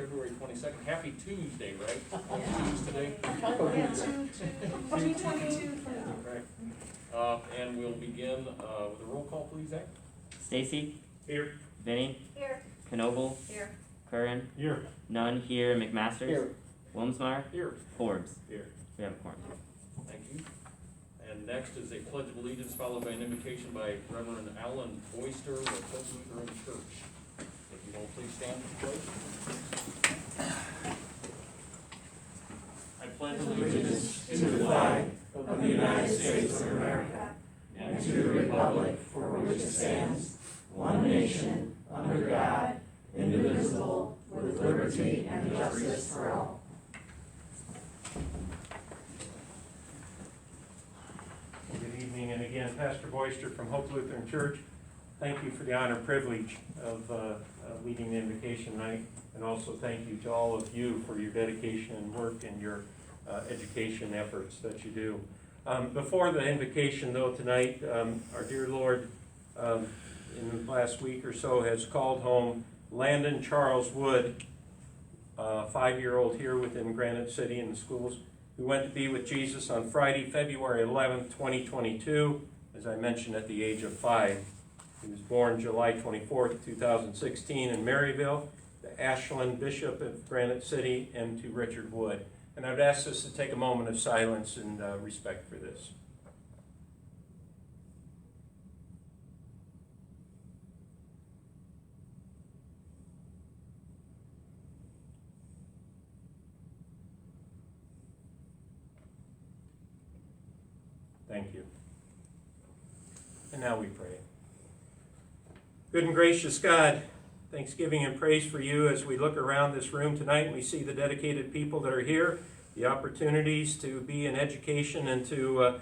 February 22nd. Happy Tuesday, right? Tuesday. Yeah, 2/22. Right. And we'll begin with a roll call, please, Zach. Stacy? Here. Vinny? Here. Knoble? Here. Curran? Here. None here. McMasters? Here. Wilmsmeyer? Here. Forbes? Here. We have a quorum. Thank you. And next is a pledge of allegiance followed by an invocation by Reverend Alan Boyster of Hope Lutheran Church. If you will please stand for the pledge. I pledge allegiance to the flag of the United States of America and to the republic for which it stands, one nation, under God, indivisible, with liberty and justice for all. Good evening, and again, Pastor Boyster from Hope Lutheran Church. Thank you for the honor and privilege of leading the invocation night, and also thank you to all of you for your dedication and work and your education efforts that you do. Before the invocation, though, tonight, our dear Lord, in the last week or so, has called home Landon Charles Wood, a 5-year-old here within Granite City in the schools, who went to be with Jesus on Friday, February 11th, 2022, as I mentioned, at the age of 5. He was born July 24th, 2016 in Maryville, to Ashland, Bishop of Granite City, and to Richard Wood. And I'd ask us to take a moment of silence and respect for this. Thank you. And now we pray. Good and gracious God, thanksgiving and praise for you as we look around this room tonight and we see the dedicated people that are here, the opportunities to be in education and to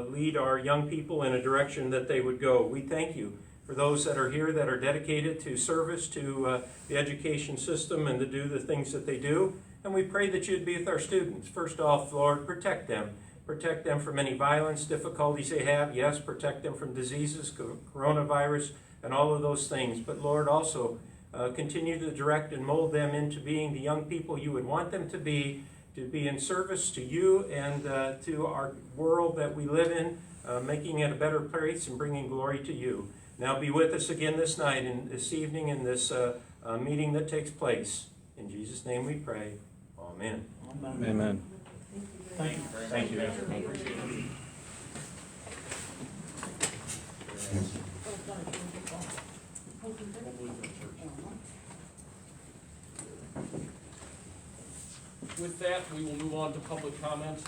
lead our young people in a direction that they would go. We thank you for those that are here that are dedicated to service to the education system and to do the things that they do. And we pray that you'd be with our students. First off, Lord, protect them. Protect them from any violence, difficulties they have. Yes, protect them from diseases, coronavirus, and all of those things. But Lord, also continue to direct and mold them into being the young people you would want them to be in service to you and to our world that we live in, making it a better place and bringing glory to you. Now be with us again this night and this evening in this meeting that takes place. In Jesus' name we pray. Amen. Amen. Amen. Thank you. Thank you. I appreciate it. Hope Lutheran Church. With that, we will move on to public comments.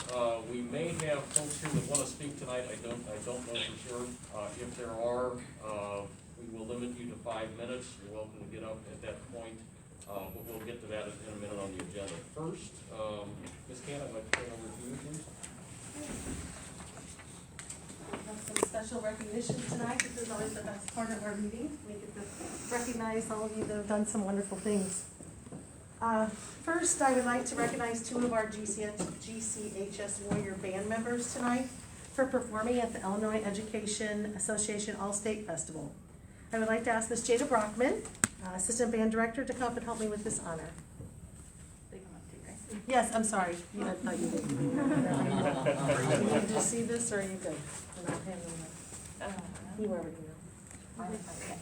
We may have folks here that want to speak tonight. I don't know for sure. If there are, we will limit you to 5 minutes. You're welcome to get up at that point. But we'll get to that in a minute on the agenda. First, Ms. Cann, I'd like to turn over to you, please. We have some special recognition tonight. This is always the best part of our meeting. We get to recognize all of you that have done some wonderful things. First, I would like to recognize 2 of our GCHS Warrior Band members tonight for performing at the Illinois Education Association All-State Festival. I would like to ask Ms. Jada Brockman, Assistant Band Director, to come and help me with this honor. Yes, I'm sorry. I thought you did. Did you see this or are you good? I'm not handling it. You already know. Okay.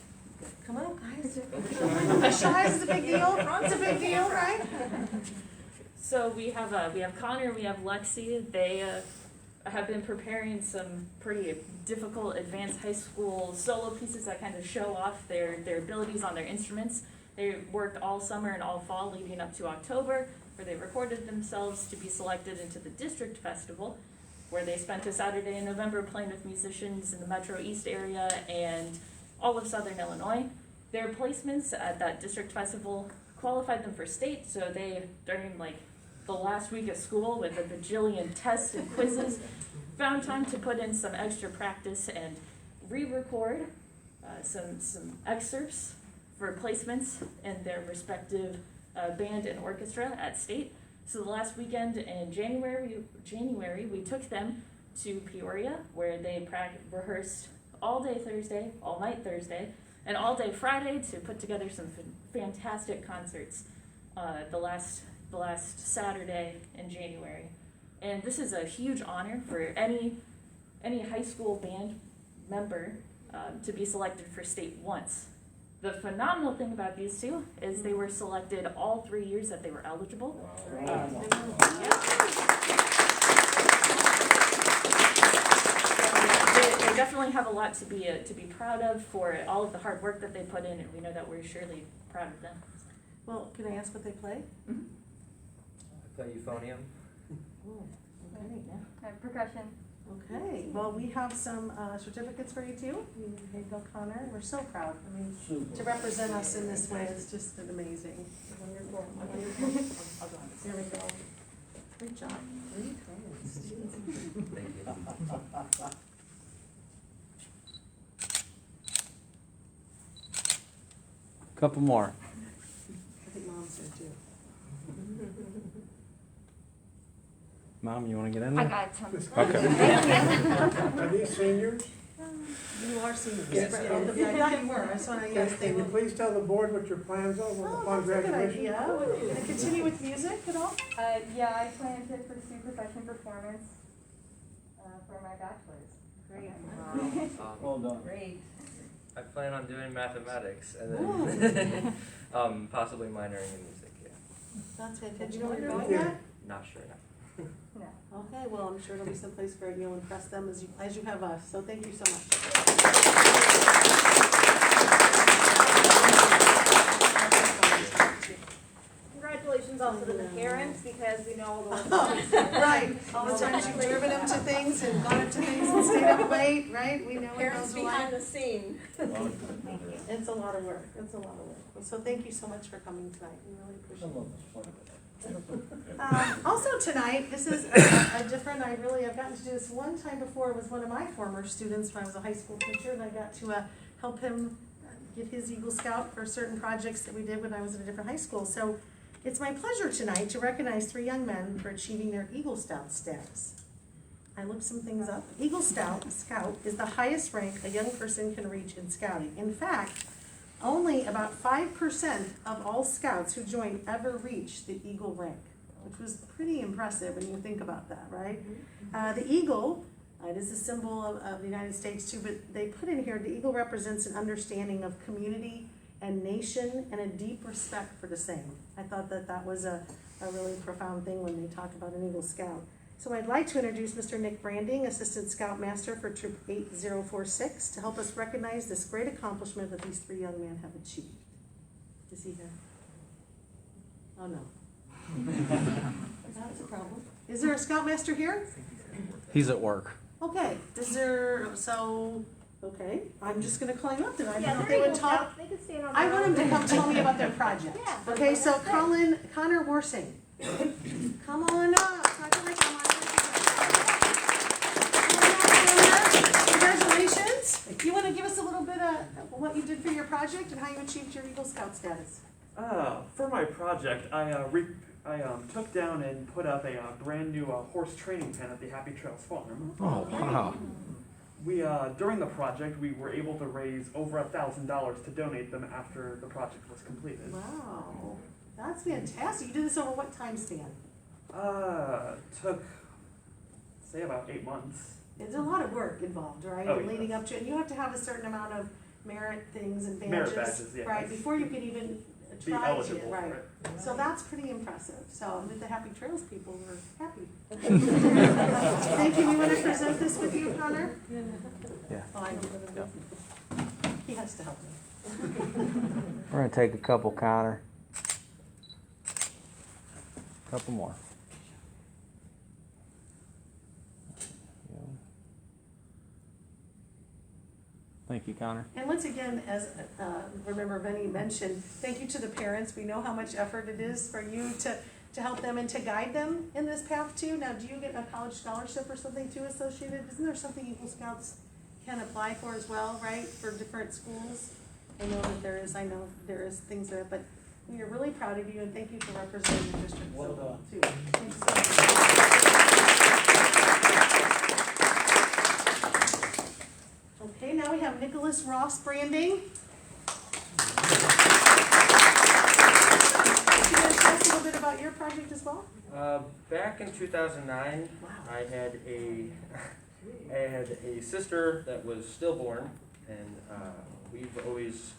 Come on, guys. Shy is a big deal. It's a big deal, right? So we have Connor, we have Lexi. They have been preparing some pretty difficult advanced high school solo pieces that kind of show off their abilities on their instruments. They worked all summer and all fall leading up to October, where they recorded themselves to be selected into the district festival, where they spent a Saturday in November playing with musicians in the Metro East area and all of Southern Illinois. Their placements at that district festival qualified them for state, so they, during the last week of school with a bajillion tests and quizzes, found time to put in some extra practice and re-record some excerpts for placements in their respective band and orchestra at state. So the last weekend in January, we took them to Peoria, where they rehearsed all day Thursday, all night Thursday, and all day Friday to put together some fantastic concerts. the last Saturday in January. And this is a huge honor for any high school band member to be selected for state once. The phenomenal thing about these two is they were selected all 3 years that they were eligible. They definitely have a lot to be proud of for all of the hard work that they put in, and we know that we're surely proud of them. Well, can I ask what they play? Mm-hmm. I play euphonium. Oh, okay. Percussion. Okay, well, we have some certificates for you too. Here you go, Connor. We're so proud. I mean, to represent us in this way is just an amazing. Wonderful. There we go. Great job. 3 times. Thank you. Couple more. I think Mom's there too. Mom, you want to get in I there? got some. Okay. Are these seniors? You are seniors. Yes. Right, both of you. I thought you were. I just want to, yes, they Can you will. please tell the board what your plans are Oh, upon that's a good graduation? idea. Going to continue with music at all? Yeah, I plan to pursue professional performance for my bachelor's. Great. Well done. Great. I plan on doing mathematics and then possibly minoring in music. Yeah. That's fantastic. You know what you're going at? Not sure now. No. Okay, well, I'm sure it'll be someplace great. You'll impress them as you have us. So thank you so much. Congratulations also to the parents, because we know all the work. Right. All the times you've driven them to things and gone up to things and stayed up late, right? We know it Parents goes behind away. the scene. It's a lot of work. It's a lot of work. So thank you so much for coming tonight. We really appreciate it. Also tonight, this is a different, I've gotten to do this one time before. It was one of my former students when I was a high school teacher, and I got to help him get his Eagle Scout for certain projects that we did when I was at a different high school. So it's my pleasure tonight to recognize 3 young men for achieving their Eagle Scout status. I looked some things up. Eagle Scout is the highest rank a young person can reach in scouting. In fact, only about 5% of all scouts who join ever reach the Eagle rank, which was pretty impressive when you think about that, right? The Eagle, it is a symbol of the United States too, but they put in here, the Eagle represents an understanding of community and nation and a deep respect for the same. I thought that was a really profound thing when they talk about an Eagle Scout. So I'd like to introduce Mr. Nick Branding, Assistant Scoutmaster for Troop 8046, to help us recognize this great accomplishment that these 3 young men have achieved. Is he here? Oh, no. That's a problem. Is there a Scoutmaster here? He's at work. Okay, okay, I'm just gonna call him up then. I Yeah, thought they're they would Eagle talk. Scouts. They can stand on I their want own. him to come tell me about their project. Yeah. Okay, so Connor Worsing. Come on up. Congratulations. You want to give us a little bit of what you did for your project and how you achieved your Eagle Scout status? For my project, I took down and put up a brand new horse training pen at the Happy Trails Farm. Oh, wow. We during the project, we were able to raise over $1,000 to donate them after the project was completed. Wow, that's fantastic. You did this over what time span? Took say about 8 months. There's a lot of work involved, right? Oh, yes. Leading up to it. And you have to have a certain amount of merit things and badges. Merit badges, yes. Right, before you can even Be try eligible to, for right. it. So that's pretty impressive. So with the Happy Trails people, we're happy. Thank you. We want to present this with you, Connor? Yeah. Oh, I do. He has to help me. We're going to take a couple, Connor. Couple more. Thank you, Connor. And once again, as remember Benny mentioned, thank you to the parents. We know how much effort it is for you to help them and to guide them in this path too. Now, do you get a college scholarship or something too associated? Isn't there something Eagle Scouts can apply for as well, right, for different schools? I know there is things there, but we are really proud of you and thank you for representing your district so well too. Thanks so much. Okay, now we have Nicholas Ross Branding. back in 2009, Wow. I had a sister that was stillborn, and we've always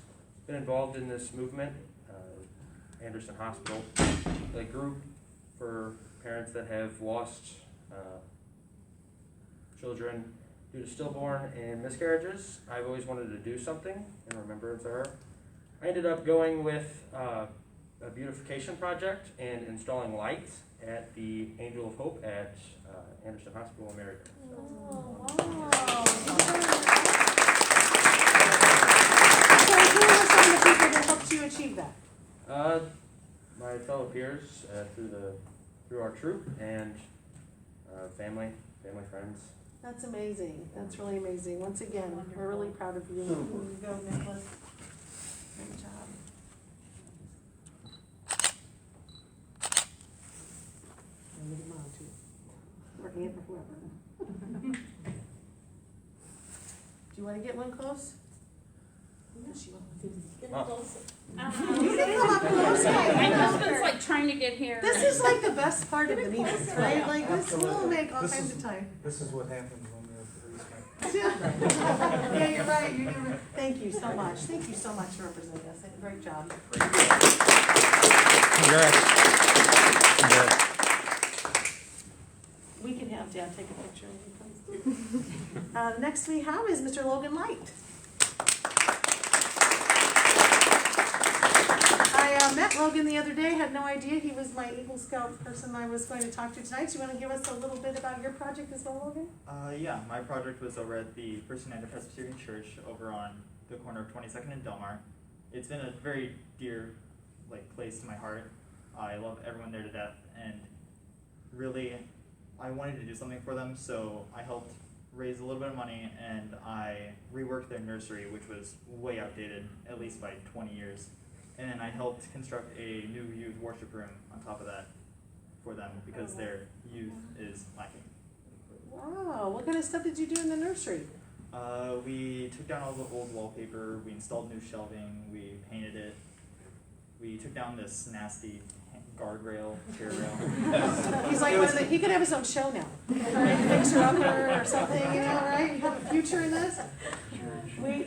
been involved in this movement, Anderson Hospital, a group for parents that have lost children due to stillborn and miscarriages. I've always wanted to do something in remembrance of her. I ended up going with a beautification project and installing lights at the Angel of Hope at Anderson Hospital in America. Oh, wow. So who were some of the people that helped you achieve that? My fellow peers through our troop and family, friends. That's amazing. That's really amazing. Once again, we're really proud of you. Here you go, Nicholas. Great job. And with your mom too. Or aunt or whoever. Do you want to get one close? No, she won't. You can come up close. My husband's like trying to get here. This is like the best part of the meetings, right? Like this will make all kinds of time. This is what happens when we're at the Yeah, you're right. You're right. Thank you so much. Thank you so much for representing us. Great job. We can have Dad take a picture when he comes. Next we have is Mr. Logan Light. I met Logan the other day, had no idea he was my Eagle Scout person I was going to talk to tonight. Do you want to give us a little bit about your project as well, Logan? Yeah, my project was over at the First United Presbyterian Church over on the corner of 22nd and Delmar. It's been a very dear place to my heart. I love everyone there to death, and really I wanted to do something for them, so I helped raise a little bit of money, and I reworked their nursery, which was way outdated, at least by 20 years. And then I helped construct a new youth worship room on top of that for them because their youth is lacking. Wow, what kind of stuff did you do in the nursery? We took down all the old wallpaper, we installed new shelving, we painted it, we took down this nasty guardrail, chair rail. He's like, he could have his own show now. Right? Fixer-upper or something, you know, right? You have a future in this?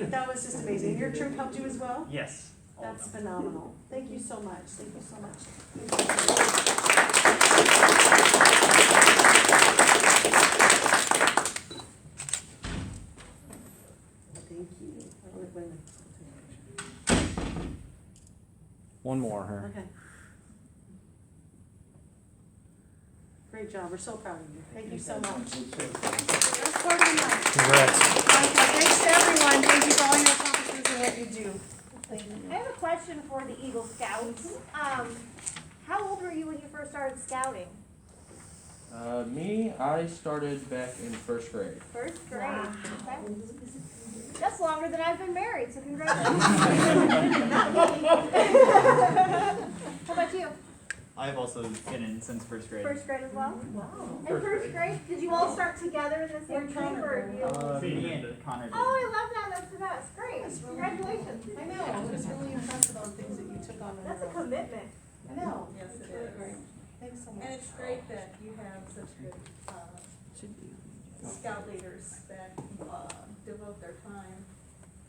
That was just amazing. Your troop helped you as well? Yes. That's phenomenal. Thank you so much. Thank you so much. Thank you. Wait a minute. One more, her. Okay. Great job. We're so proud of you. Thank you so much. That's part of the night. Congrats. Okay, thanks to everyone. Thank you for all your accomplishments and what you do. I have a question for the Eagle Scouts. How old were you when you first started scouting? Me, I started back in first grade. First grade. Okay. That's longer than I've been married, so congratulations. How about you? I've also been in since first grade. First grade as well? Wow. In first grade, did you all start together in the same troop, or you? Me and Connor did. Oh, I love that. That's the best. Great. Congratulations. I know. It's really impressive on things that you took on. That's a commitment. I know. Yes, it Really is. great. Thanks so much. And it's great that you have such good scout leaders that devote their time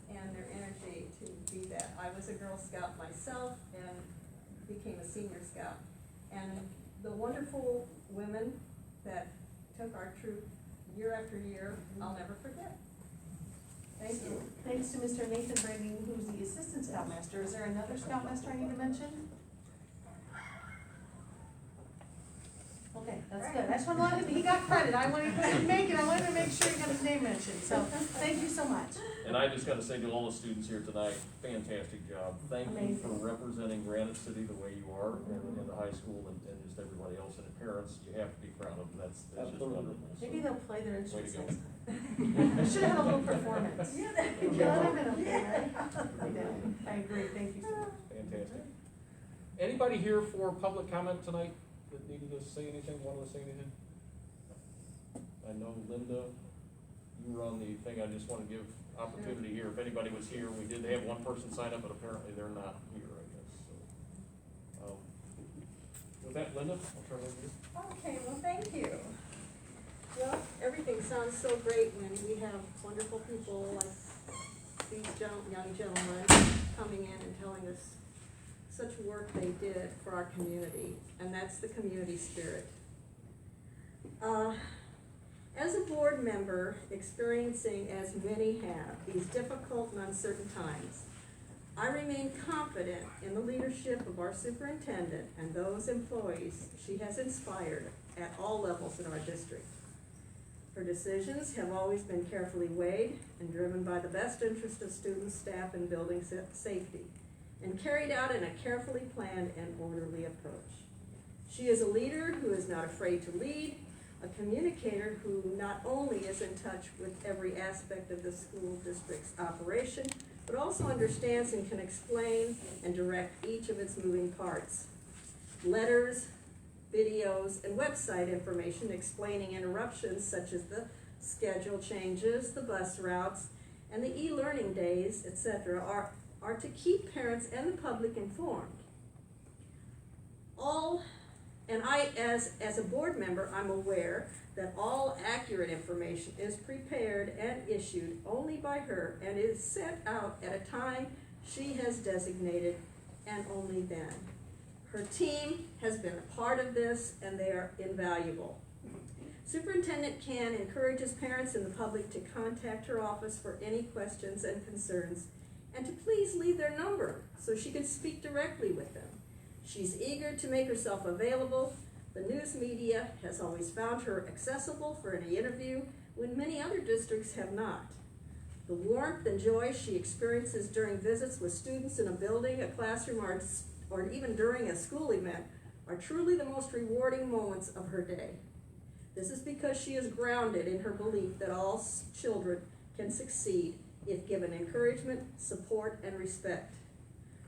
and their energy to be that. I was a Girl Scout myself and became a senior scout. And the wonderful women that took our troop year after year, I'll never forget. Thank you. Thanks to Mr. Nathan Branding, who's the assistant scoutmaster. Is there another scoutmaster I need to mention? Okay, that's good. I just want to let him, he got credit. I wanted to make it. I wanted to make sure he got his name mentioned. So thank you so much. And I just gotta say to all the students here tonight, fantastic job. Thank you for representing Granite City the way you are in the high school and just everybody else and the parents. You have to be proud of them. That's just wonderful. Maybe they'll play their instruments Way to next time. I should have had a little performance. Yeah, that would have been okay, right? I did. I agree. Thank you so much. Fantastic. Anybody here for public comment tonight that needed to say anything, wanted to say anything? I know Linda, you were on the thing. I just want to give opportunity here. If anybody was here, we did have one person sign up, but apparently they're not here, I guess. So, With that, Linda, I'll turn it over to you. Okay, well, thank you. Well, everything sounds so great when we have wonderful people like these young gentlemen coming in and telling us such work they did for our community, and that's the community spirit. As a board member experiencing, as many have, these difficult and uncertain times, I remain confident in the leadership of our superintendent and those employees she has inspired at all levels in our district. Her decisions have always been carefully weighed and driven by the best interest of students, staff, and building safety, and carried out in a carefully planned and orderly approach. She is a leader who is not afraid to lead, a communicator who not only is in touch with every aspect of the school district's operation, but also understands and can explain and direct each of its moving parts. Letters, videos, and website information explaining interruptions such as the schedule changes, the bus routes, and the e-learning days, etc., are to keep parents and the public informed. And I, as a board member, I'm aware that all accurate information is prepared and issued only by her and is sent out at a time she has designated, and only then. Her team has been a part of this, and they are invaluable. Superintendent Can encourages parents and the public to contact her office for any questions and concerns, and to please leave their number so she can speak directly with them. She's eager to make herself available. The news media has always found her accessible for any interview when many other districts have not. The warmth and joy she experiences during visits with students in a building, a classroom, or even during a school event are truly the most rewarding moments of her day. This is because she is grounded in her belief that all children can succeed if given encouragement, support, and respect.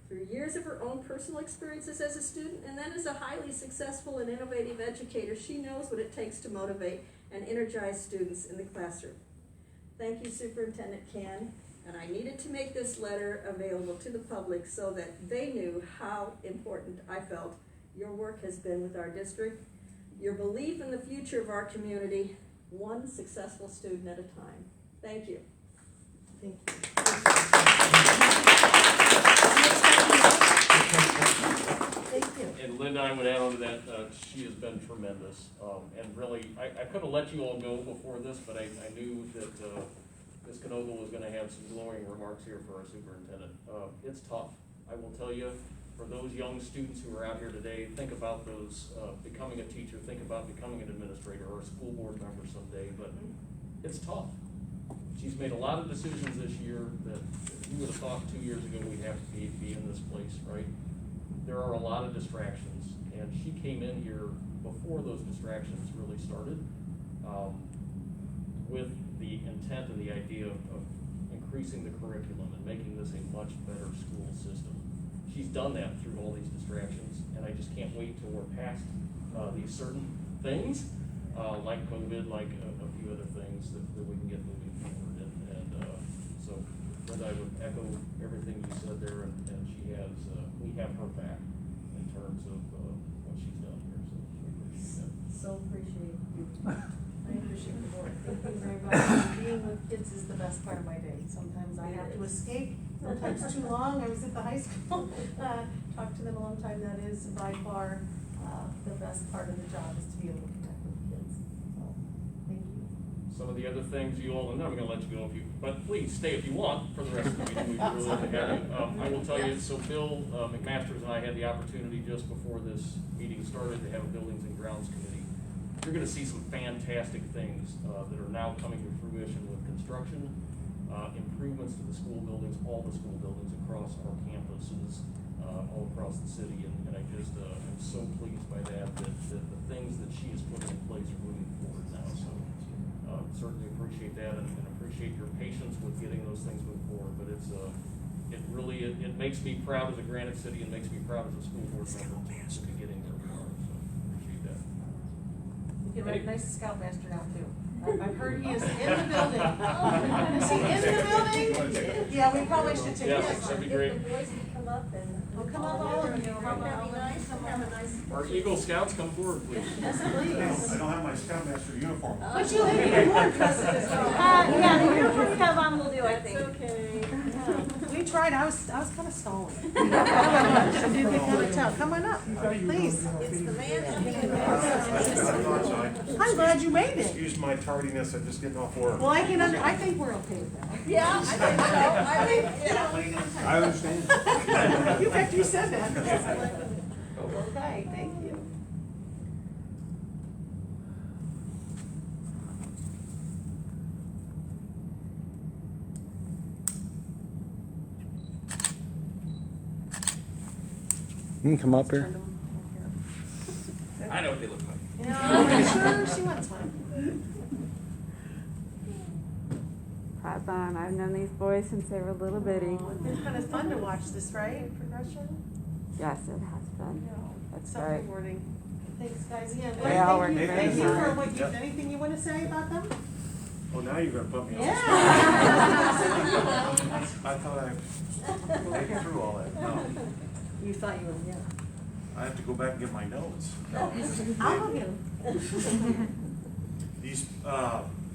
Through years of her own personal experiences as a student and then as a highly successful and innovative educator, she knows what it takes to motivate and energize students in the classroom. Thank you, Superintendent Can, and I needed to make this letter available to the public so that they knew how important I felt your work has been with our district, your belief in the future of our community, one successful student at a time. Thank you. Thank you. Thank you. And Linda, I would add on to that, she has been tremendous. And really, I could have let you all go before this, but I knew that Ms. Knogle was gonna have some glowing remarks here for our superintendent. It's tough. I will tell you, for those young students who are out here today, think about those, becoming a teacher, think about becoming an administrator or a school board member someday, but it's tough. She's made a lot of decisions this year that you would have thought 2 years ago we'd have to be in this place, right? There are a lot of distractions, and she came in here before those distractions really started, with the intent and the idea of increasing the curriculum and making this a much better school system. She's done that through all these distractions, and I just can't wait till we're past these certain things, like COVID, like a few other things that we can get moving forward. And so, Linda, I would echo everything you said there, and she has, we have her back in terms of what she's done here, so we appreciate that. So appreciate you. I appreciate the board. Thank you very much. Being with kids is the best part of my day. Sometimes I have to escape, sometimes too long. I was at the high school, talked to them a long time. That is by far the best part of the job, is to be able to connect with kids. So, thank you. Some of the other things you all, and I'm gonna let you go but please stay if you want for the rest of the meeting. We'd really love to have you. I will tell you, so Bill McMasters and I had the opportunity just before this meeting started to have a Buildings and Grounds Committee. You're gonna see some fantastic things that are now coming to fruition with construction, improvements to the school buildings, all the school buildings across our campuses, all across the city, and I just am so pleased by that the things that she has put in place are moving forward now. So certainly appreciate that, and appreciate your patience with getting those things moving forward. But it's it really makes me proud as a Granite City, and makes me proud as a school board member to be getting where we are. So appreciate that. You can recognize the Scoutmaster now too. I've heard he is in the building. Is he in the building? Yeah, we probably should take Yes, pictures. that'd be great. If the boys would come up and. Well, come on, all of you. Wouldn't that be nice to have a nice. Our Eagle Scouts, come forward, please. Yes, please. I don't have my Scoutmaster uniform. But you have your board president. Yeah, the uniform stuff will do, I That's think. okay. We tried, I was kind of stalling. I didn't kind of tell. Come on up, please. It's the man. I'm glad you made it. Excuse my tardiness, I'm just getting off work. Well, I think we're okay with that. Yeah, I think so. I think, yeah. I understand. You bet you said that. Okay, thank you. You can come up here. I know what they look like. Yeah, sure, she wants one. Have fun. I've known these boys since they were little bitty. Oh, it's been kind of fun to watch this, right? Progression? Yes, it has been. That's So right. rewarding. Thanks, guys. Yeah, They all work thank you. very Thank you for hard. what you, anything you want to say about them? Oh, now you're gonna put me on the spot. Yeah. I thought I made it through all that. No, You thought you were, yeah. I have to go back and get my notes. I'll go get them. These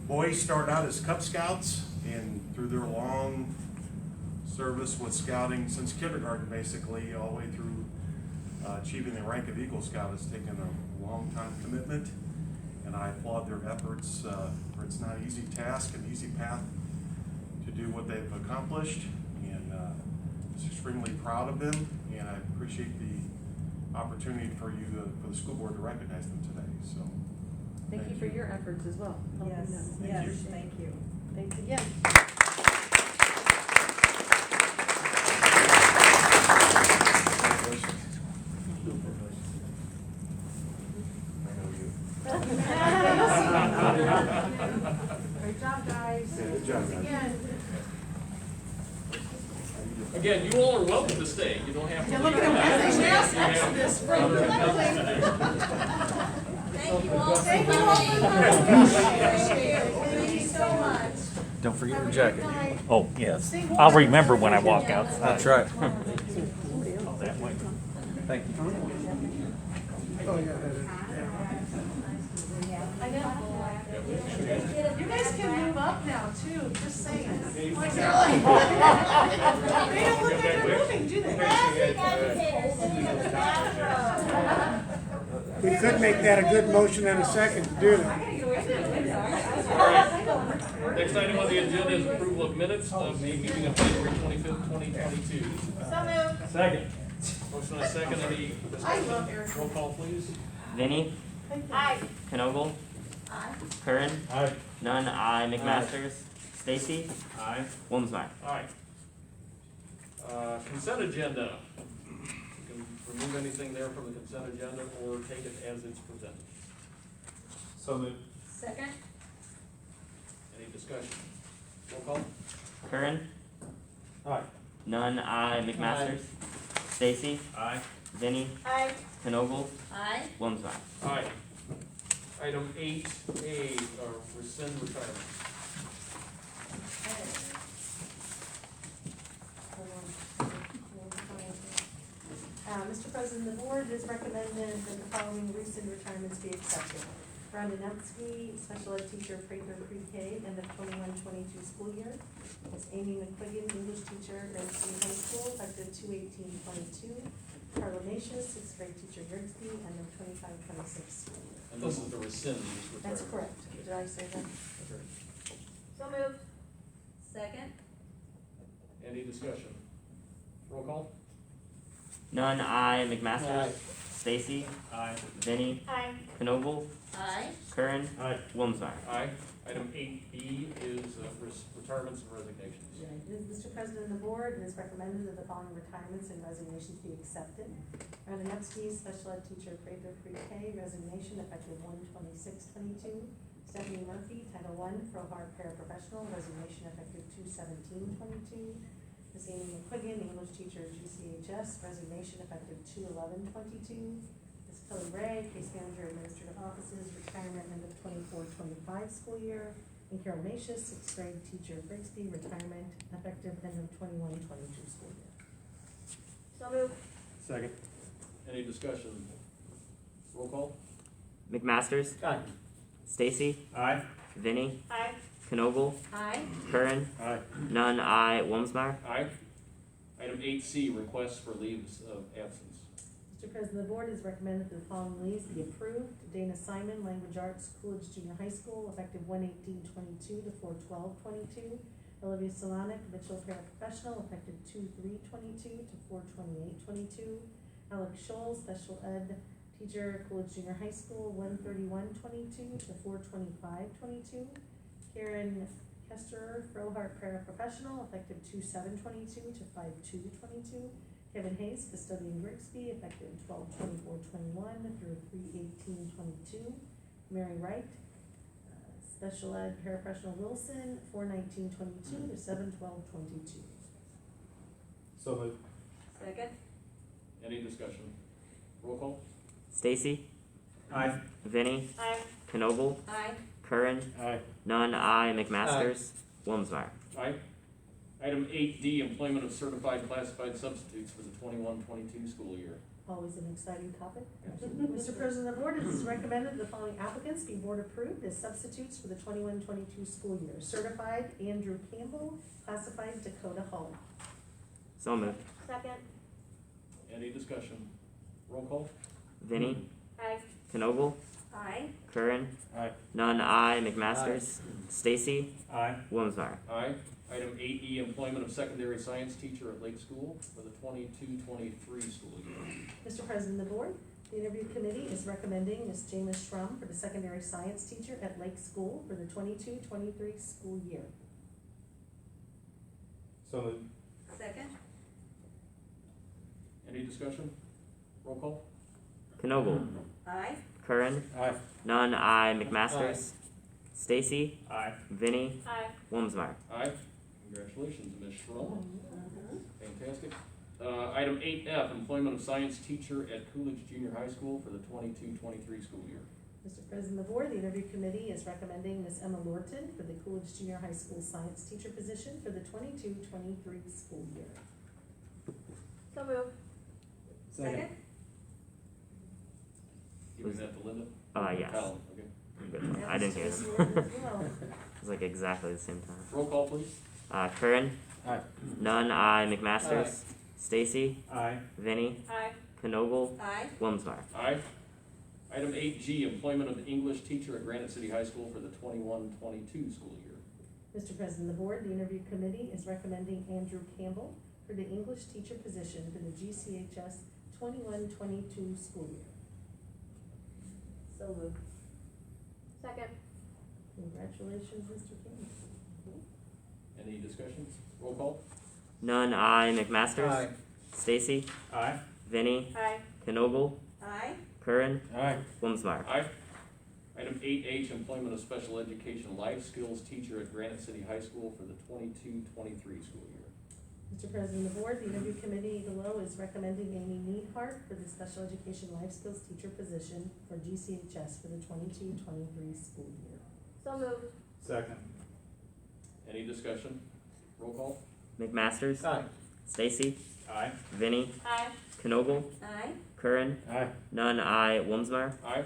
boys started out as Cub Scouts, and through their long service with scouting since kindergarten, basically, all the way through achieving the rank of Eagle Scout, has taken a long time commitment, and I applaud their efforts. For it's not an easy task, an easy path to do what they've accomplished, and I'm extremely proud of them, and I appreciate the opportunity for the school board to recognize them today. So. Thank you for your efforts as well. Yes, Thank yes, you. thank you. Thanks again. Great job, guys. Good job, guys. Again. Again, you all are welcome to stay. You don't have to. Yeah, look leave. at them, as they You nail have- this from the Thank you all. Thank you all for coming. Appreciate it. Thank you so much. Don't forget Have your a jacket. good night. Oh, yes. Stay I'll warm. remember when I walk outside. That's right. That way. Thank you. I know. You guys can move up now too, just saying. They don't look like they're moving, do they? We could make that a good motion in a second to do that. Next item on the agenda is approval of minutes of the meeting of February 25th, 2022. So moved. Second. Motion and a second, any I love discussion? Eric. Roll call, please. Vinnie, Aye. Knogle, Aye. Curran, Aye. Nunn, I, McMasters, Stacy, Aye. Wilmsmeyer. Aye. Consent agenda. You can remove anything there from the consent agenda or take it as it's presented. So moved. Second? Any discussion? Roll call. Curran, Aye. Nunn, I, McMasters, Stacy, Aye. Vinnie, Aye. Knogle, Aye. Wilmsmeyer. Aye. Item 8A, rescind retirement. Mr. President, the board has recommended that the following recent retirements be accepted. Brandon Epsky, special ed teacher, Prather Pre-K, in the 21-22 school year. Ms. Amy McQuiggan, English teacher, Grigsby High School, effective 2/18/22. Carla Nation, sixth grade teacher, Grigsby, and the 25-26 school year. And this is the rescind these retirements. That's correct. Did I say that? So moved. Second? Any discussion? Roll call. Nunn, I, McMasters, Stacy, Aye. Vinnie, Aye. Knogle, Aye. Curran, Aye. Wilmsmeyer. Aye. Item 8B is retirements and resignations. Mr. President, the board has recommended that the following retirements and resignations be accepted. Brandon Epsky, special ed teacher, Prather Pre-K, resignation effective 1/26/22. Stephanie Murphy, Title I, Crowbar paraprofessional, resignation effective 2/17/22. Ms. Amy McQuiggan, English teacher, GCHS, resignation effective 2/11/22. Ms. Kelly Ray, case manager, administrative offices, retirement end of 24-25 school year. And Carol Macias, sixth grade teacher at Grigsby, retirement effective end of 21-22 school year. So moved. Second. Any discussion? Roll call? McMasters. Aye. Stacy. Aye. Vinnie. Aye. Knoble. Aye. Curran. Aye. None. I. Womsmeyer. Aye. Item 8C, requests for leaves of absence. Mr. President, the board has recommended that the following leaves be approved. Dana Simon, Language Arts, Coolidge Junior High School, effective 1/18/22 to 4/12/22. Olivia Solanic, Mitchell Paraprofessional, effective 2/3/22 to 4/28/22. Alex Scholl, Special Ed Teacher, Coolidge Junior High School, 1/31/22 to 4/25/22. Karen Kesterer, Frohart Paraprofessional, effective 2/7/22 to 5/2/22. Kevin Hayes, Custodian Grigsby, effective 12/24/21 through 3/18/22. Mary Wright, Special Ed Paraprofessional Wilson, 4/19/22 to 7/12/22. So moved. Second? Any discussion? Roll call? Stacy. Aye. Vinnie. Aye. Knoble. Aye. Curran. Aye. None. I. McMasters. Womsmeyer. Aye. Item 8D, employment of certified classified substitutes for the 21-22 school year. Always an exciting topic. Mr. President, the board has recommended the following applicants be board approved as substitutes for the 21-22 school year. Certified Andrew Campbell, classified Dakota Hall. So moved. Second. Any discussion? Roll call? Vinnie. Aye. Knoble. Aye. Curran. Aye. None. I. McMasters. Stacy. Aye. Womsmeyer. Aye. Item 8E, employment of secondary science teacher at Lake School for the 22-23 school year. Mr. President, the board, the interview committee is recommending Ms. Jamis Schrum for the secondary science teacher at Lake School for the 22-23 school year. So moved. Second? Any discussion? Roll call? Knoble. Aye. Curran. Aye. None. I. McMasters. Stacy. Aye. Vinnie. Aye. Womsmeyer. Aye. Congratulations, Ms. Schrum. Fantastic. Item 8F, employment of science teacher at Coolidge Junior High School for the 22-23 school year. Mr. President, the board, the interview committee is recommending Ms. Emma Lorton for the Coolidge Junior High School science teacher position for the 22-23 school year. So moved. Second? Giving that to Linda? Yes. Colin, okay. I'm good. I didn't hear it. As well. It was like exactly the same time. Roll call, please. Curran. Aye. None. I. McMasters. Stacy. Aye. Vinnie. Aye. Knoble. Aye. Womsmeyer. Aye. Item 8G, employment of English teacher at Granite City High School for the 21-22 school year. Mr. President, the board, the interview committee is recommending Andrew Campbell for the English teacher position for the GCHS 21-22 school year. So moved. Second. Congratulations, Mr. Campbell. Any discussion? Roll call? None. I. McMasters. Stacy. Aye. Vinnie. Aye. Knoble. Aye. Curran. Aye. Womsmeyer. Aye. Item 8H, employment of special education life skills teacher at Granite City High School for the 22-23 school year. Mr. President, the board, the interview committee below is recommending Amy Needhart for the special education life skills teacher position for GCHS for the 22-23 school year. So moved. Second. Any discussion? Roll call? McMasters. Aye. Stacy. Aye. Vinnie. Aye. Knoble. Aye. Curran. Aye. None. I. Womsmeyer. Aye.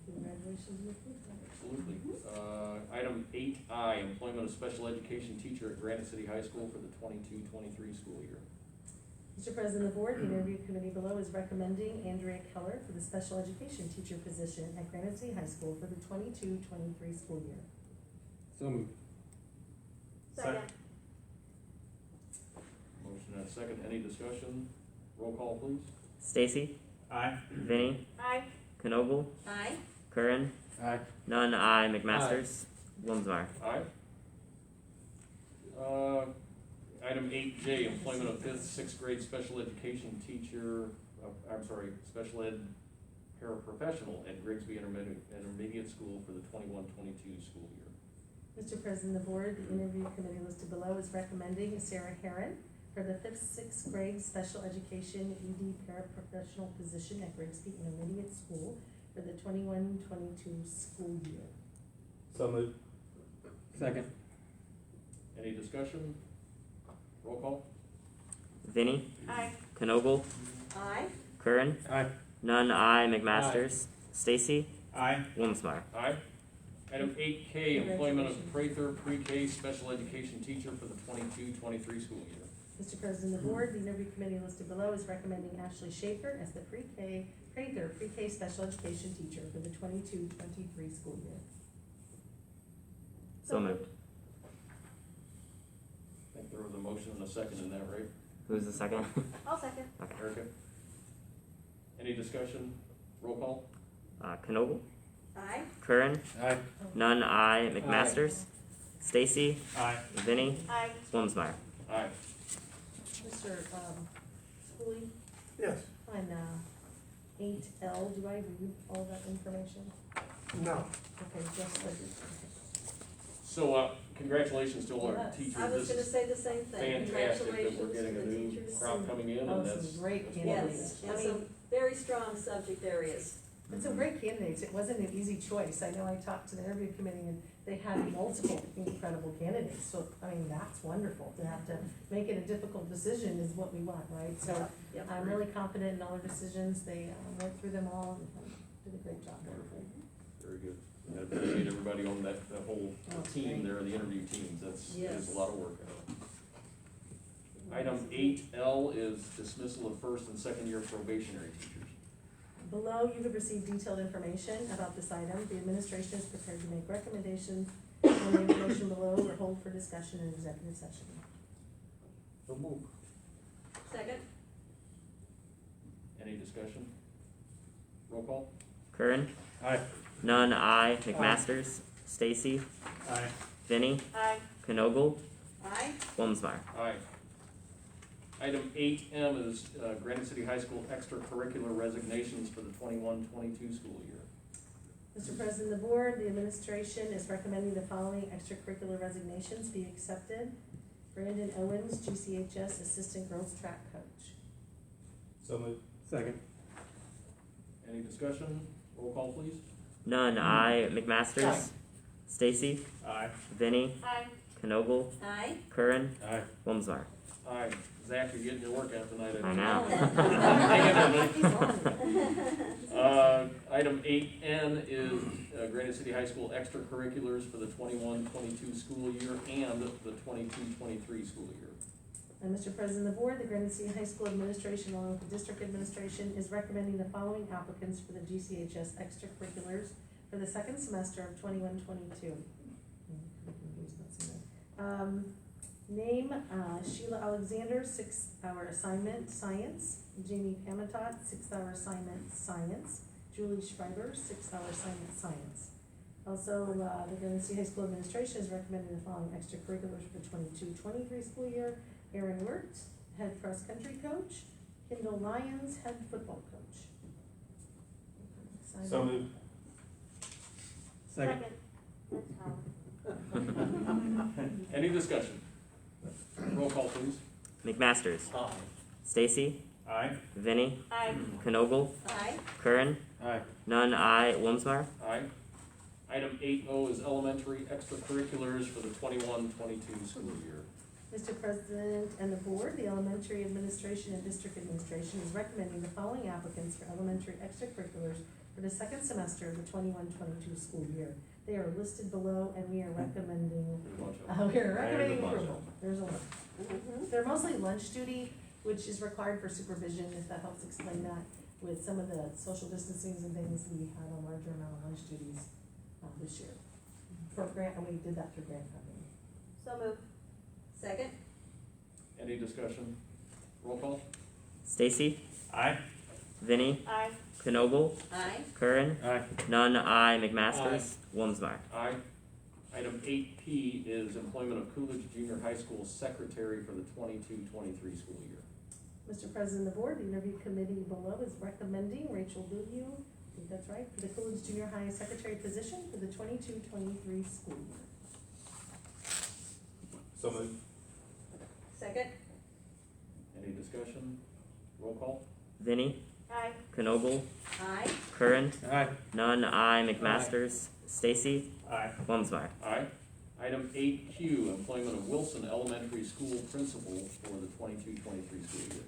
Congratulations, Mr. Absolutely. Item 8I, employment of special education teacher at Granite City High School for the 22-23 school year. Mr. President, the board, the interview committee below is recommending Andrea Keller for the special education teacher position at Granite City High School for the 22-23 school year. So moved. Second. Motion and a second. Any discussion? Roll call, please. Stacy. Aye. Vinnie. Aye. Knoble. Aye. Curran. Aye. None. I. McMasters. Womsmeyer. Aye. Item 8J, employment of 5th, 6th grade special education teacher, special ed paraprofessional at Grigsby Intermediate School for the 21-22 school year. Mr. President, the board, the interview committee listed below is recommending Sarah Herron for the 5th, 6th grade special education ED paraprofessional position at Grigsby Intermediate School for the 21-22 school year. So moved. Second. Any discussion? Roll call? Vinnie, Aye. Knogle, Aye. Curran, Aye. Nunn, I, McMasters, Stacy, Aye. Wilmsmeyer. Aye. Item 8K, employment of Prather Pre-K special education teacher for the 22-23 school year. Mr. President, the board, the interview committee listed below is recommending Ashley Schaefer as the Prather pre-K special education teacher for the 22-23 school year. So moved. I think there was a motion and a second in that, right? Who's the second? I'll second. Erica? Any discussion? Roll call? Knogle, Aye. Curran, Aye. Nunn, I, McMasters, Stacy, Aye. Vinnie, Aye. Wilmsmeyer. Aye. Mr. Schooley, Yes. on 8L, do I read all that information? No. Okay, just like, So, congratulations to all our Yes. teachers. I was This gonna is say the same thing. fantastic that we're Congratulations getting to a the new teachers. crop coming in, oh, and some that's, great candidates. Yes, I and mean, some very strong subject areas. and some great candidates. It wasn't an easy choice. I know I talked to the interview committee and they had multiple incredible candidates. So, I mean, that's wonderful. To have to make it a difficult decision is what we want, right? So Yep. I'm really confident in all their decisions. They went through them all and did a great job. very good. I appreciate everybody on that whole Oh, team great. there, the interview teams. That's Yes. a lot of work. Item 8L is dismissal of first and second year probationary teachers. Below, you have received detailed information about this item. The administration is prepared to make recommendations on the information below or hold for discussion in executive session. So move. Second? Any discussion? Roll call? Curran, Aye. Nunn, I, McMasters, Stacy, Aye. Vinnie, Aye. Knogle, Aye. Wilmsmeyer. Aye. Item 8M is Granite City High School extracurricular resignations for the 21-22 school year. Mr. President, the board, the administration is recommending the following extracurricular resignations be accepted. Brandon Owens, GCHS Assistant Girls Track Coach. So moved. Second. Any discussion? Roll call, please. Nunn, I, McMasters, Aye. Stacy, Aye. Vinnie, Aye. Knogle, Aye. Curran, Aye. Wilmsmeyer. Aye. Zach, you're getting your workout tonight. I know. Item 8N is Granite City High School extracurriculars for the 21-22 school year and the 22-23 school year. And Mr. President, the board, the Granite City High School administration along with the district administration is recommending the following applicants for the GCHS extracurriculars for the second semester of 21-22. Name, Sheila Alexander, 6-hour assignment, science. Jamie Pamatot, 6-hour assignment, science. Julie Schreiber, 6-hour assignment, science. Also, the Granite City High School administration is recommending the following extracurriculars for the 22-23 school year. Aaron Wirt, head cross-country coach. Kendall Lyons, head football coach. So moved. Second. That's how. Any discussion? Roll call, please. McMasters, Aye. Stacy, Aye. Vinnie, Aye. Knogle, Aye. Curran, Aye. Nunn, I, Wilmsmeyer. Aye. Item 8O is elementary extracurriculars for the 21-22 school year. Mr. President and the board, the elementary administration and district administration is recommending the following applicants for elementary extracurriculars for the second semester of the 21-22 school year. They are listed below and we are recommending, approval. There's a lot. They're mostly lunch duty, which is required for supervision, if that helps explain that. With some of the social distancing and things, we had a larger amount of lunch duties this year. For grant, and we did that through grant funding. So moved. Second? Any discussion? Roll call? Stacy, Aye. Vinnie, Aye. Knogle, Aye. Curran, Aye. Nunn, I, McMasters, Wilmsmeyer. Aye. Item 8P is employment of Coolidge Junior High School secretary for the 22-23 school year. Mr. President, the board, the interview committee below is recommending Rachel Luyu, I think that's right, for the Coolidge Junior High secretary position for the 22-23 school year. So moved. Second? Any discussion? Roll call? Vinnie, Aye. Knoble, Aye. Curran, Aye. Nunn, I, McMasters, Stacy, Aye. Womsmeyer. Aye. Item 8Q, employment of Wilson Elementary School principal for the 22-23 school year.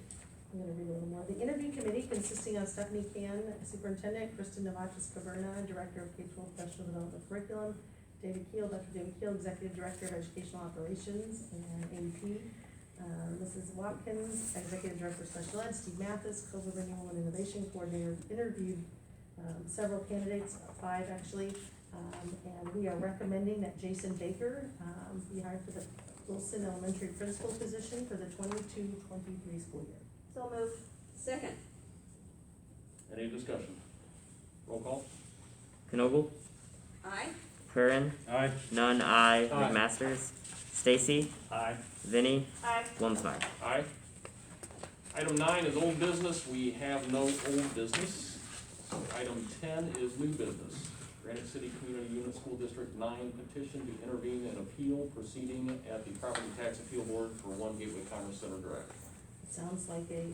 I'm gonna read a little more. The interview committee consisting of Stephanie Can, superintendent, Kristen Navachis Caverna, director of K-12 professional development curriculum, David Keel, Dr. David Keel, executive director of educational operations and AP, Mrs. Watkins, executive director of special ed, Steve Mathis, COVID renewal and innovation coordinator, interviewed several candidates, 5 actually, and we are recommending that Jason Baker be hired for the Wilson Elementary principal position for the 22-23 school year. So moved. Second. Any discussion? Roll call? Knoble, Aye. Curran, Aye. Nunn, I, Aye. McMasters, Stacy, Aye. Vinnie, Aye. Womsmeyer. Aye. Item 9 is old business. We have no old business. So item 10 is new business. Granite City Community Unit School District 9 petition to intervene in appeal proceeding at the Property Tax Appeal Board for One Gateway Commerce Center Drive. Sounds like a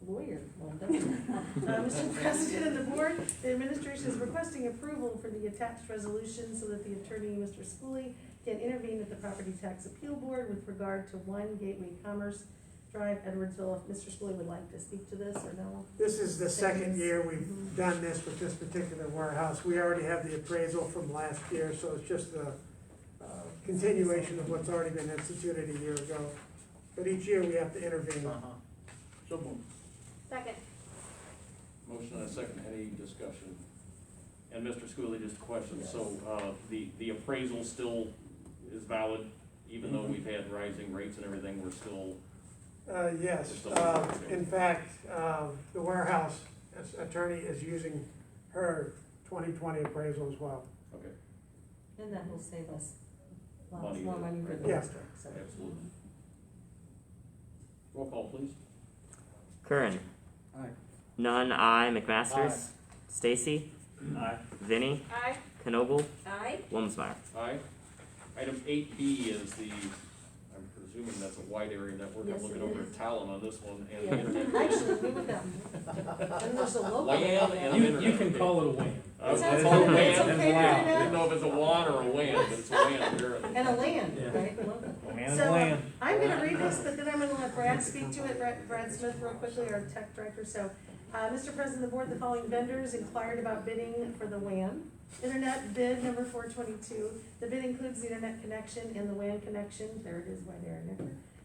lawyer one, doesn't it? Mr. President and the board, the administration is requesting approval for the attached resolution so that the attorney, Mr. Schooley, can intervene at the Property Tax Appeal Board with regard to One Gateway Commerce Drive, Edwardsville. If Mr. Schooley would like to speak to this or no? This is the second year we've done this with this particular warehouse. We already have the appraisal from last year, so it's just a continuation of what's already been instituted a year ago. But each year we have to intervene. So moved. Second. Motion and a second. Any discussion? And Mr. Schooley, just a question. So, the appraisal still is valid, even though we've had rising rates and everything, we're still? Yes, in fact, the warehouse attorney is using her 2020 appraisal as well. Okay, And that will save us lots Money. more money for the Yeah. district, so. absolutely. Roll call, please. Curran, Aye. Nunn, I, McMasters, Stacy, Aye. Vinnie, Aye. Knoble, Aye. Womsmeyer. Aye. Item 8B is the, I'm presuming that's a wide area network. Yes, I'm looking it over is. at Talon on this one, and Yeah. the internet. Actually, we would know. And there's a local. WAN and You internet. can call it a win. It sounds It's good. a It's WAN. okay to do I that. didn't know if it's a WAN or a WAN, but it's a WAN apparently. And a land, Yeah. right? Love it. Man is So, land. I'm gonna read this, but then I'm gonna let Brad speak to it, Brad Smith real quickly, our tech director. So, Mr. President of the board, the following vendors inquired about bidding for the WAN. Internet bid number 422. The bid includes the internet connection and the WAN connection. There it is, right there.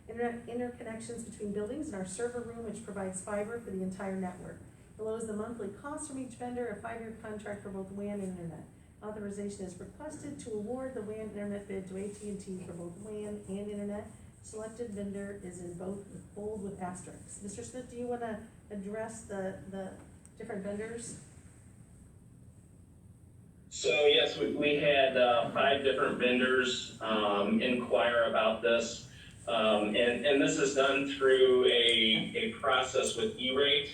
Internet interconnections between buildings and our server room, which provides fiber for the entire network. Below is the monthly cost from each vendor, a 5-year contract for both WAN and internet. Authorization is requested to award the WAN internet bid to AT&T for both WAN and internet. Selected vendor is in both bold with asterisks. Mr. Smith, do you want to address the different vendors? So yes, we had 5 different vendors inquire about this. And this is done through a process with E-Rate.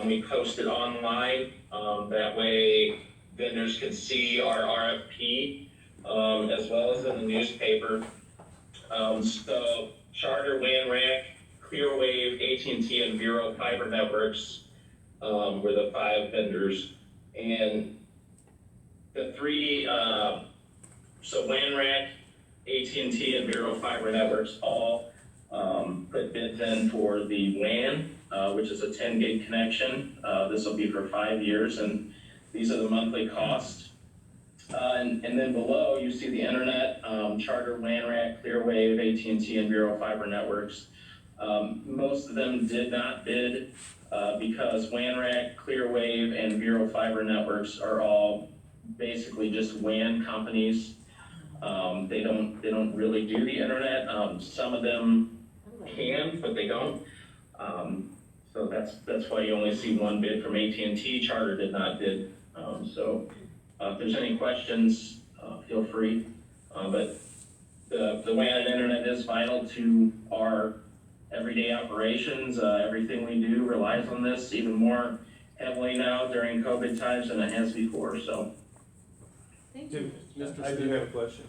We post it online. That way vendors can see our RFP as well as in the newspaper. So Charter, WAN Rack, Clearwave, AT&T, and Vero Fiber Networks were the 5 vendors. And the 3, so WAN Rack, AT&T, and Vero Fiber Networks all put bids in for the WAN, which is a 10 gig connection. This will be for 5 years, and these are the monthly costs. And then below, you see the internet, Charter, WAN Rack, Clearwave, AT&T, and Vero Fiber Networks. Most of them did not bid because WAN Rack, Clearwave, and Vero Fiber Networks are all basically just WAN companies. They don't really do the internet. Some of them can, but they don't. So that's why you only see one bid from AT&T. Charter did not bid. So if there's any questions, feel free. But the WAN and internet is vital to our everyday operations. Everything we do relies on this even more heavily now during COVID times than it has before. So. Thank you. Mr. I do Smith. have a question.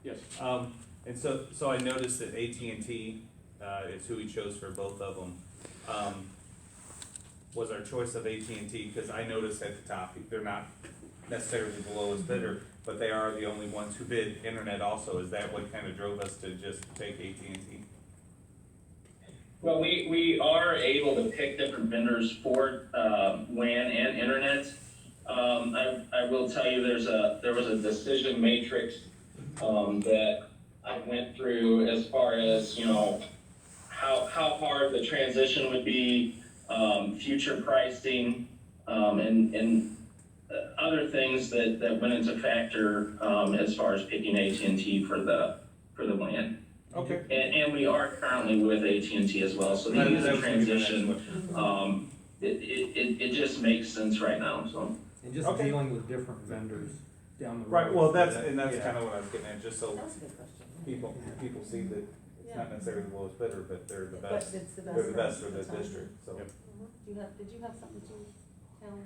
Yes. And so I noticed that AT&T It's who we chose for both of them. Was our choice of AT&T, because I noticed at the top, they're not necessarily the lowest bidder, but they are the only ones who bid internet also. Is that what kind of drove us to just take AT&T? Well, we are able to pick different vendors for WAN and internet. I will tell you there was a decision matrix that I went through as far as, you know, how hard the transition would be, future pricing, and other things that went into factor as far as picking AT&T for the WAN. Okay. And we are currently with AT&T as well, so the user transition, it just makes sense right now, so. And just dealing with different vendors down the road. Right, well, that's yeah. kind of what I was getting at, just so people see that it's not necessarily the lowest bidder, but they're the best. But it's the They're the best for for the time. district, so. Did you have something to tell?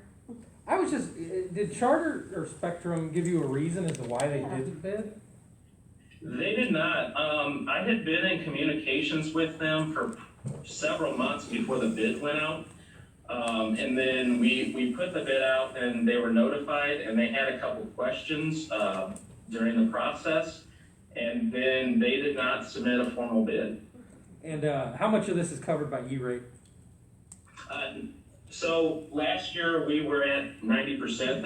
I was just, did Charter or Spectrum give you a reason as to why they didn't bid? They did not. I had been in communications with them for several months before the bid went out. And then we put the bid out and they were notified and they had a couple questions during the process. And then they did not submit a formal bid. And how much of this is covered by E-rate? So last year we were at 90%.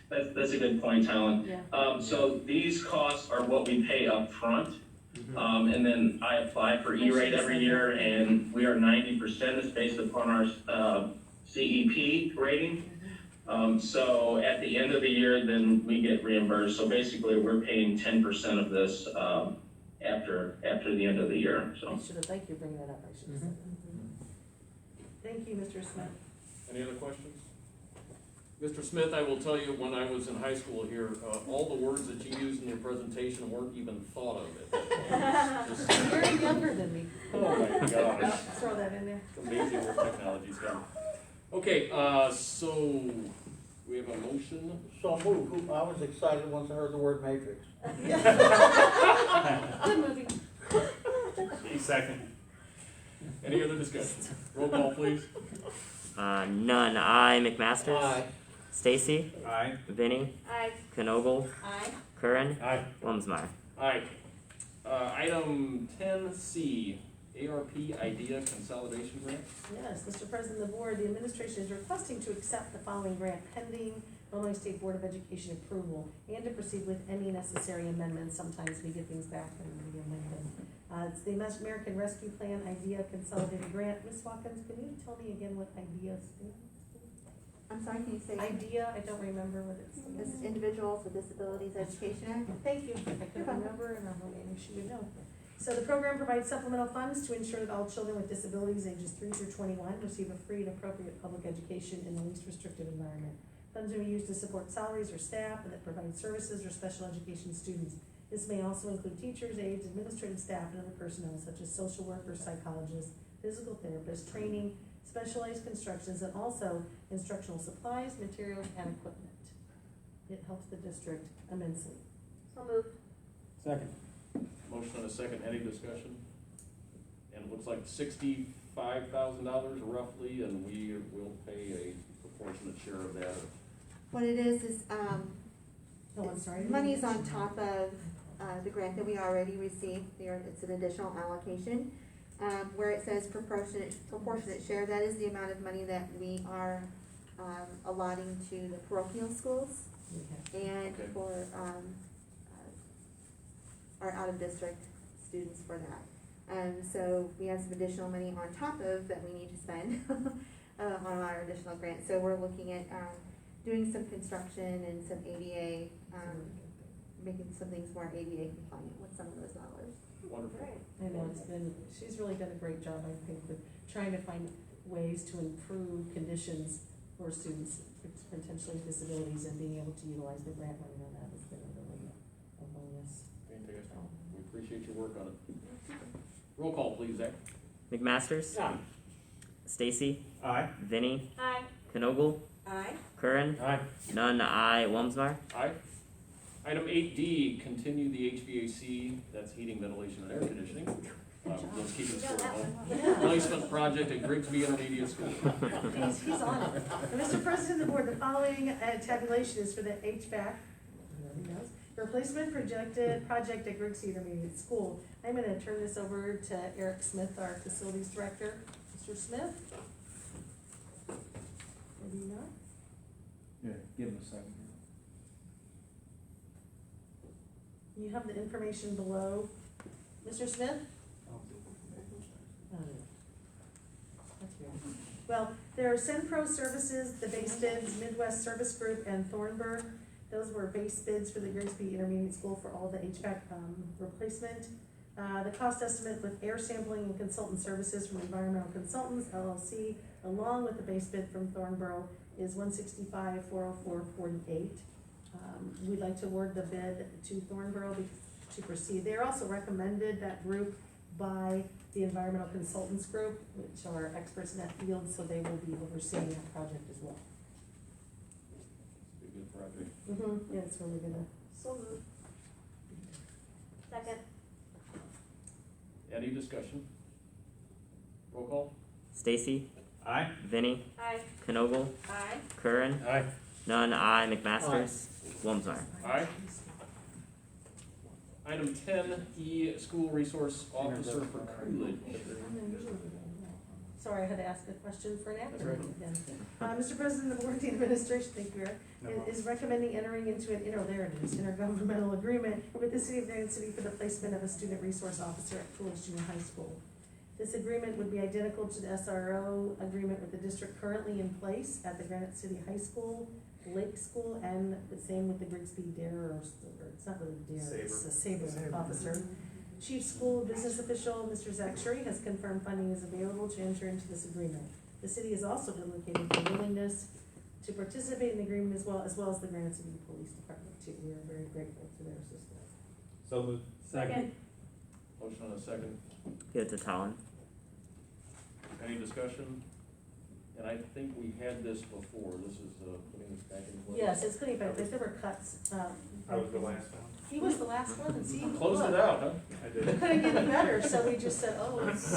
That's a good point, Talon. Yeah. So these costs are what we pay up front. And then I apply for E-rate every year and we are 90%. It's based upon our CEP rating. So at the end of the year, then we get reimbursed. So basically we're paying 10% of this after the end of the year, so. Thank you for bringing that up, I should have said. Thank you, Mr. Smith. Any other questions? Mr. Smith, I will tell you, when I was in high school here, all the words that you used in your presentation weren't even thought of it. You're younger than me. Oh my gosh. Throw that in there. It's amazing where technology's gone. Okay, so we have a motion. So moved. I was excited once I heard the word matrix. Good movie. Second. Any other discussion? Roll call, please. None. I, McMasters. Aye. Stacy. Aye. Vinny. Aye. Knogle. Aye. Curran. Aye. Wumsmeyer. Aye. Item 10C, ARP IDEA Consolidation Grant. Yes, Mr. President of the Board, the administration is requesting to accept the following grant pending Illinois State Board of Education approval and to proceed with any necessary amendments. Sometimes we get things back and we amend them. It's the American Rescue Plan IDEA Consolidated Grant. Ms. Watkins, can you tell me again what IDEA stands for? I'm sorry, can you say? IDEA, I don't remember what it stands for. This is Individuals with Disabilities Education Act. Thank you. I couldn't remember and I maybe she would know. So the program provides supplemental funds to ensure that all children with disabilities ages 3 through 21 receive a free and appropriate public education in the least restrictive environment. Funds are used to support salaries or staff that provide services or special education students. This may also include teachers, aides, administrative staff, and other personnel such as social workers, psychologists, physical therapists, training, specialized constructions, and also instructional supplies, materials, and equipment. It helps the district immensely. So moved. Second. Motion and a second, any discussion? And it looks like $65,000 roughly, and we will pay a proportionate share of that. What it is, Oh, I'm sorry. money's on top of the grant that we already received. It's an additional allocation. Where it says proportionate share, that is the amount of money that we are allotting to the parochial schools and for our out-of-district students for that. So we have some additional money on top of that we need to spend on our additional grant. So we're looking at doing some construction and some ADA, making some things more ADA compliant with some of those dollars. Wonderful. I know she's really done a great job, I think, with trying to find ways to improve conditions for students with potentially disabilities and being able to utilize the grant money on that has been really a bonus. Fantastic. We appreciate your work on it. Roll call, please, Zach. McMasters. Aye. Stacy. Aye. Vinny. Aye. Knogle. Aye. Curran. Aye. None. I, Wumsmeyer. Aye. Item 8D, continue the HVAC, that's heating, ventilation, and air conditioning, Let's keep it score, huh? Yeah. Placement project at Grigsby Intermediate School. He's on it. And Mr. President of the Board, the following tabulation is for the HVAC, everybody knows, replacement project at Grigsby Intermediate School. I'm gonna turn this over to Eric Smith, our Facilities Director. Mr. Smith? Maybe not? Yeah, give him a second. You have the information below. Mr. Smith? Well, there are Centro Services, the base bids, Midwest Service Group, and Thornburg. Those were base bids for the Grigsby Intermediate School for all the HVAC replacement. The cost estimate with air sampling and consultant services from Environmental Consultants LLC, along with the base bid from Thornborough, is $165,404.48. We'd like to award the bid to Thornborough to proceed. They're also recommended, that group, by the Environmental Consultants Group, which are experts in that field, so they will be overseeing that project as well. Be a good project. Yeah, it's really gonna. So moved. Second. Any discussion? Roll call? Stacy, Aye. Vinny, Aye. Knogle, Aye. Curran, Aye. None, I, McMasters, Womsar. Aye. Item 10E, School Resource Officer for Coolidge. Sorry, I had to ask a question for an That's actor. right. Mr. President of the Board, the administration, thank you, Eric, is recommending entering into an intergovernmental agreement with the City of Granite City for the placement of a student resource officer at Coolidge Junior High School. This agreement would be identical to the SRO agreement with the district currently in place at the Granite City High School, Lake School, and the same with the Grigsby Dare, or it's not really Dare, it's a Sabre officer. Chief School Business Official, Mr. Zach Shurry, has confirmed funding is available to enter into this agreement. The city has also indicated their willingness to participate in the agreement as well as the Granite City Police Department too. We are very grateful to their assistance. So moved. Second. Motion and a second. Give it to Talon. Any discussion? And I think we had this before. This is putting this back in place. Yes, it's pretty bad, there were cuts. I was the last one. He was the last one, and see, Closed it look, out, huh? I it did. couldn't get any better, so we just said, oh, it's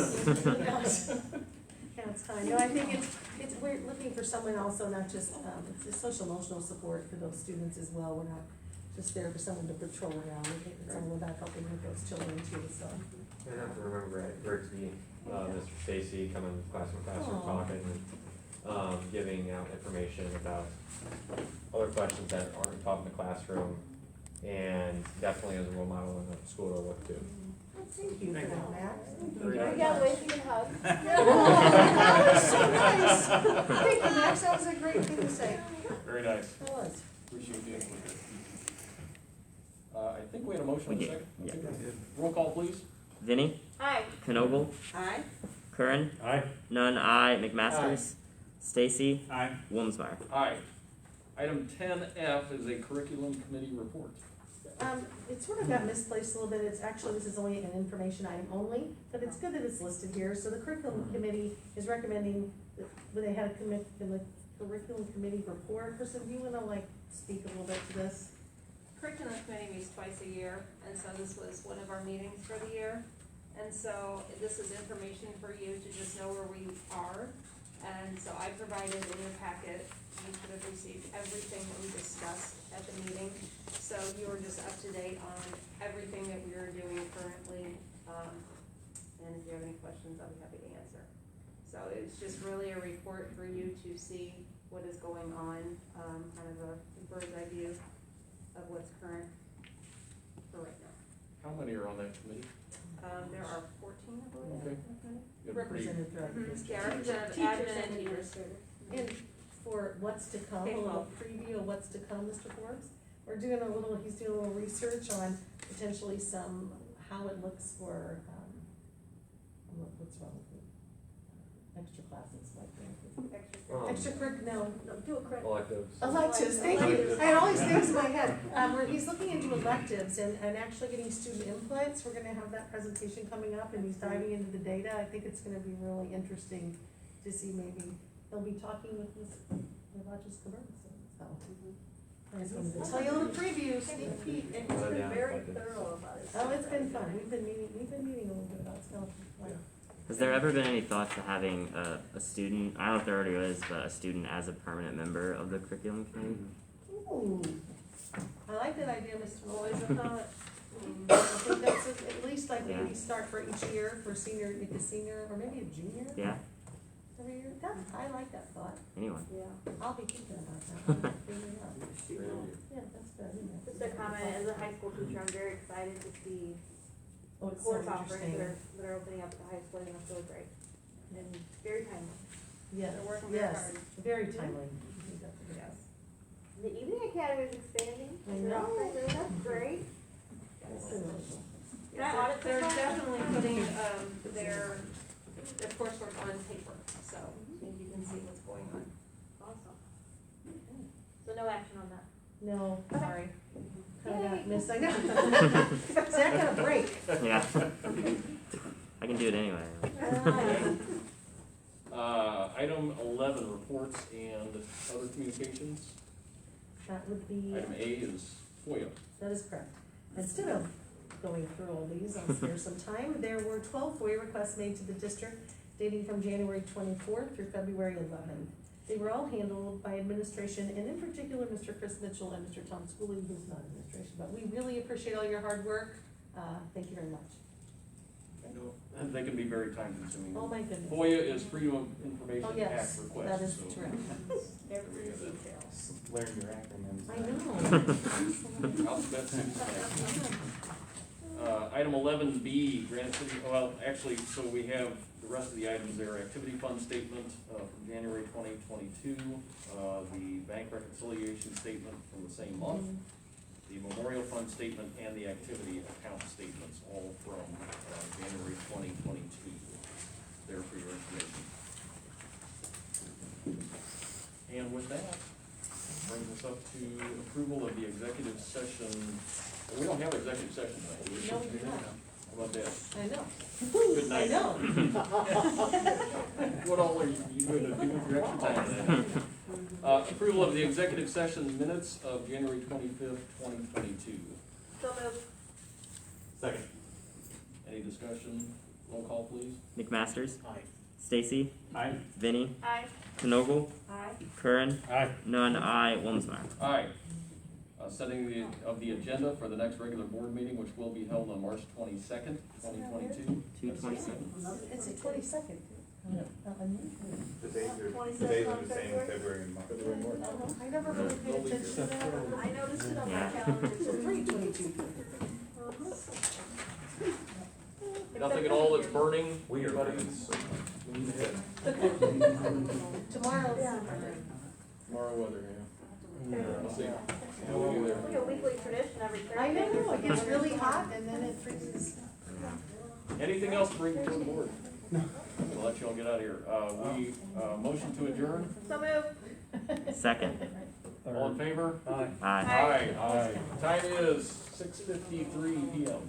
yeah, it's time. No, I think it's, we're looking for someone also, not just, it's a social emotional support for those students as well. We're not just there for someone to patrol around. We think it's someone about helping with those children too, so. I have to remember at Grigsby, Mr. Stacy coming classroom Aw. talking and giving out information about other questions that aren't taught in the classroom, and definitely as a role model in the school to look to. Thank you for that, Max. There you go, wave you can hug. Oh, that was so nice. Thank you, Max, that was a great thing to say. Very nice. That was. Appreciate the input there. I think we had a motion We in a did, second. yeah. Okay. Roll call, please. Vinny, Aye. Knogle, Aye. Curran, Aye. None, I, McMasters, Stacy, Aye. Womsar. Aye. Item 10F is a curriculum committee report. It sort of got misplaced a little bit. It's actually, this is only an information item only, but it's good that it's listed here. So the curriculum committee is recommending, when they had a the curriculum committee report. Person, do you wanna speak a little bit to this? Curriculum committee meets twice a year, and so this was one of our meetings for the year. And so this is information for you to just know where we are. And so I provided in your packet, you should have received everything that we discussed at the meeting. So you are just up to date on everything that we are doing currently. And if you have any questions, I'll be happy to answer. So it's just really a report for you to see what is going on, kind of a bird's eye view of what's current for right now. How many are on that committee? There are 14, I believe. Okay. Good, Represented throughout the district. Yeah, representative, Teachers admin, and and leaders. teachers. And for what's to come, a little preview of what's to come, Mr. Forbes, he's doing a little research on potentially how it looks for, what's wrong with it? Extra classes, no, do it correct. Electives, thank you. I had all these things in my head. Where he's looking into electives and actually getting student inputs. We're gonna have that presentation coming up, and he's diving into the data. I think it's gonna be really interesting to see. Maybe he'll be talking with Ms. Rogers Cabrera, so. I just wanted to tell you a little preview, sneak peek. And he's been very thorough about it. Oh, it's been fun. We've been meeting a little bit about skeleton. Has there ever been any thought to having a student, I don't know if there already is, but a student as a permanent member of the curriculum committee? Ooh, I like that idea, Mr. Always a thought. I think that's at least like Yeah. maybe start for each year, for senior, like a senior, or maybe a junior Yeah, every year. I like that thought. anyone? Yeah, I'll be thinking about that one. Figure it out. Yeah, that's good, isn't it? Just a comment, as a high school teacher, I'm very excited to see Oh, it's so course offerings interesting. that are opening up at the high school, I think that's really great. And very timely. Yes, They're working very yes, hard. very timely. Yes. The evening academy is expanding. I They're know. offering- That's great. Can I audit They're definitely putting, their coursework on paper, so you can see what's going on. Awesome. So no action on that. No, sorry. Kinda Yay. got missed, I know. See, I got a break. Yeah. I can do it anyway. Item 11, reports and other communications. That would be, Item A is FOIA. that is correct. Instead of going through all these, I'll spare some time. There were 12 FOIA requests made to the district dating from January 24th through February 11th. They were all handled by administration, and in particular, Mr. Chris Mitchell and Mr. Tom Schooley, who's not administration, but we really appreciate all your hard work. Thank you very much. And they can be very time consuming. Oh, my goodness. FOIA is Freedom of Information Oh, Act yes, request. that is so- true. Every detail. Learn your acronyms. I know. Alphabet soup. Item 11B, Granite City, well, actually, so we have the rest of the items there. Activity fund statement from January 2022, the bank reconciliation statement from the same month, the memorial fund statement, and the activity account statements, all from January 2022. There for your information. And with that, brings us up to approval of the executive session. Well, we don't have executive session tonight, do we? No, we do not. How about that? I know. Good night. I know. What all are you going to do with your extra time today? Approval of the executive session minutes of January 25th, 2022. So moved. Second. Any discussion? Roll call, please. McMasters, Aye. Stacy, Aye. Vinny, Aye. Kanogle, Aye. Curran, Aye. Nunn, I, Wilmsmeyer. Aye. Setting the agenda for the next regular board meeting, which will be held on March 22nd, 2022. 227. It's the 22nd. The days are the same, February and March. I never really paid attention to that. I noticed it on my Yeah. calendar So too. 3/22. Nothing at all that's burning. We are running so Tomorrow's. Tomorrow weather, yeah. We'll see. We'll be there. Like a weekly tradition every Thursday. I know, it gets really hot and then it freezes. Anything else to bring to the board? We'll let you all get out of here. Motion to adjourn. So moved. Second. All in favor? Aye. Aye. Aye. Time is 6:53 PM.